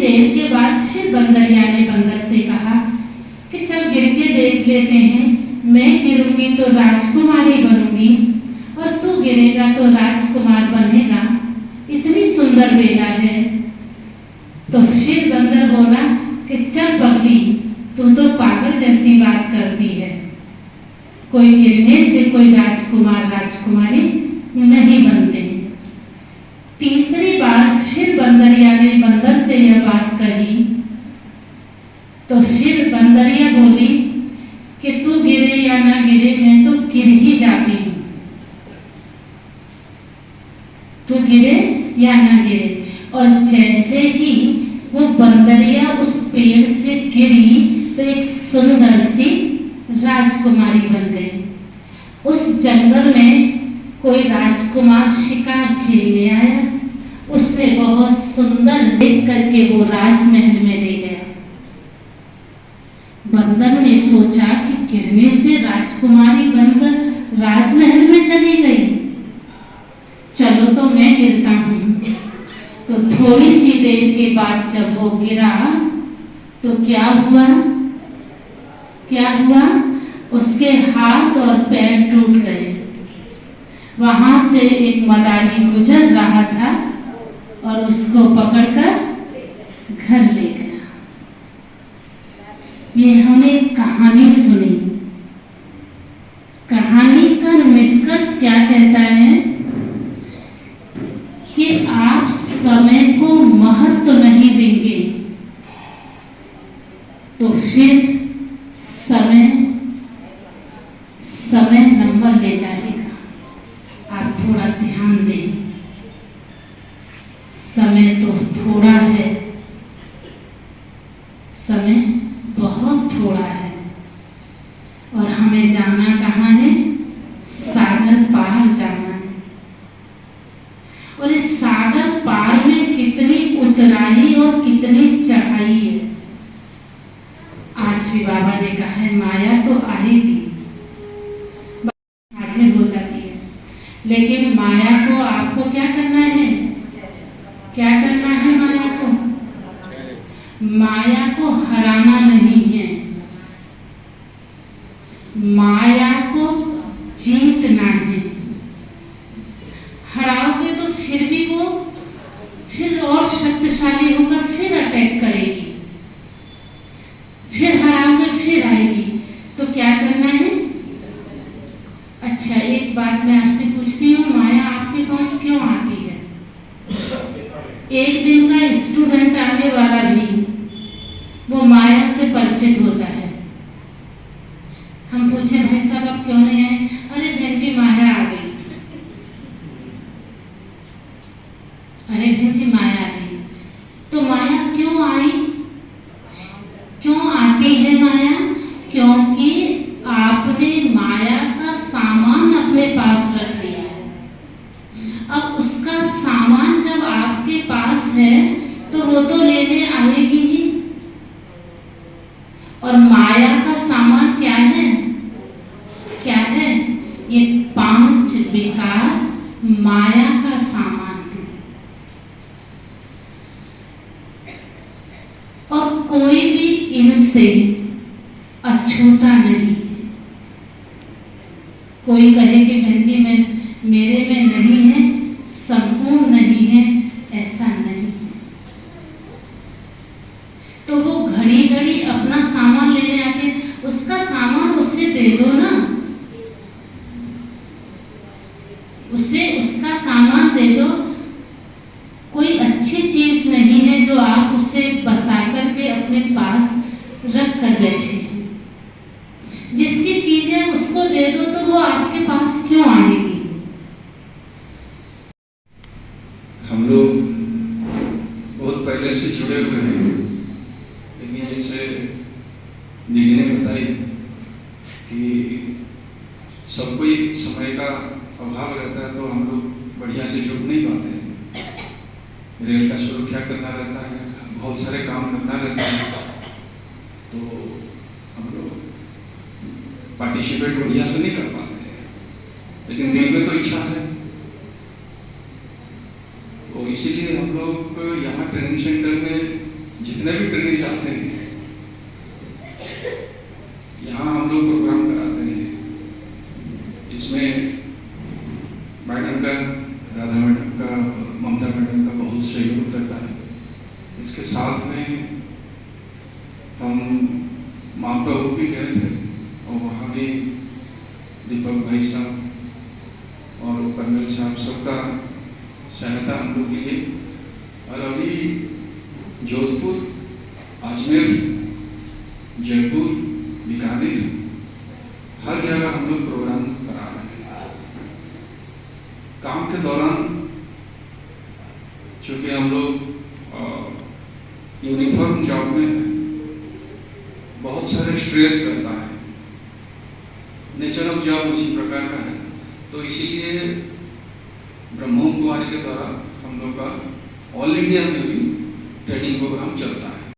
देर के बाद फिर बंदरिया ने बंदर से कहा कि चल गिर के देख लेते हैं, मैं गिरूंगी तो राजकुमारी बनूंगी और तू गिरेगा तो राजकुमार बनेगा, इतनी सुंदर बेला है। तो फिर बंदर बोला कि चल पगली, तू तो पागल जैसी बात करती है, कोई गिरने से कोई राजकुमार राजकुमारी नहीं बनते। तीसरी बार फिर बंदरिया ने बंदर से यह बात कही तो फिर बंदरिया बोली कि तू गिरे या ना गिरे, मैं तो गिर ही जाती हूँ, तू गिरे या ना गिरे। और जैसे ही वो बंदरिया उस पेड़ से गिरी तो एक सुंदर सी राजकुमारी बन गई। उस जंगल में कोई राजकुमार शिकार खेलने आया, उसने बहुत सुंदर देख करके वो राजमहल में ले गया। बंदर ने सोचा कि गिरने से राजकुमारी बनकर राजमहल में चली गई, चलो तो मैं गिरता हूँ। तो थोड़ी सी देर के बाद जब वो गिरा तो क्या हुआ, उसके हाथ और पैर टूट गए। वहां से एक मदारी गुजर रहा था और उसको पकड़कर घर ले गया। ये हमने कहानी सुनी। कहानी का निष्कर्ष क्या कहता है कि आप समय को महत्व नहीं देंगे तो फिर समय नंबर ले जाएगा। आप थोड़ा ध्यान दें, समय तो थोड़ा है, समय बहुत थोड़ा है और हमें जाना कहाँ है, सागर पार जाना है। और इस सागर पार में कितनी उतराई और कितनी चढ़ाई है। आज भी बाबा ने कहा है माया तो आएगी, हाजिर हो जाती है, लेकिन माया को आपको क्या करना है, माया को? माया को हराना नहीं है, माया को जीतना है। हराओगे तो फिर भी वो फिर और शक्तिशाली होकर फिर अटैक करेगी, फिर हराओगे फिर आएगी। तो क्या करना है? अच्छा, एक बात मैं आपसे पूछती हूँ, माया आपके पास क्यों आती है? एक दिन का स्टूडेंट आने वाला भी वो माया से परिचित होता है। हम पूछे भाई साहब आप क्यों नहीं आए? अरे बहन जी माया आ गई। अरे बहन जी माया आ गई। तो माया क्यों आई, क्यों आती है माया? क्योंकि आपने माया का सामान अपने पास रख लिया है। अब उसका सामान जब आपके पास है तो वो तो लेने आएगी ही। और माया का सामान क्या है? ये 5 विकार माया का सामान है। और कोई भी इनसे अछूता नहीं। कोई कहे कि बहन जी मेरे में नहीं है, संपूर्ण नहीं है, ऐसा नहीं है। तो वो घड़ी घड़ी अपना सामान लेने आते हैं, उसका सामान उसे दे दो ना, उसे उसका सामान दे दो। कोई अच्छी चीज नहीं है जो आप उसे बसा करके अपने पास रख कर बैठे। जिसकी चीज है उसको दे दो तो वो आपके पास क्यों आएगी? हम लोग बहुत पहले से जुड़े हुए हैं, लेकिन जैसे दीदी ने बताई कि सबको एक समय का अभाव रहता है, तो हम लोग बढ़िया से जुड़ नहीं पाते हैं। रेल का सुरक्षा करना रहता है, बहुत सारे काम करना रहता है, तो हम लोग पार्टिसिपेट बढ़िया से नहीं कर पाते हैं। लेकिन दिल में तो इच्छा है, तो इसीलिए हम लोग यहाँ ट्रेनिंग सेंटर में जितने भी ट्रेनिंग्स आते हैं यहाँ हम लोग प्रोग्राम कराते हैं। इसमें मैडम का, राधा मैडम का, ममता मैडम का बहुत सहयोग रहता है। इसके साथ में हम माउंट आबू भी गए थे और वहाँ भी दीपक भाई साहब और कर्नल साहब सबका सहायता हम लोग लिए। और अभी जोधपुर, अजमेर, जयपुर, बीकानेर हर जगह हम लोग प्रोग्राम करा रहे हैं। काम के दौरान चूंकि हम लोग यूनिफॉर्म जॉब में हैं, बहुत सारे स्ट्रेस रहता है, नेचर ऑफ जॉब उसी प्रकार का है। तो इसीलिए ब्रह्मो कुमारी के द्वारा हम लोग का ऑल इंडिया में भी ट्रेनिंग प्रोग्राम चलता है।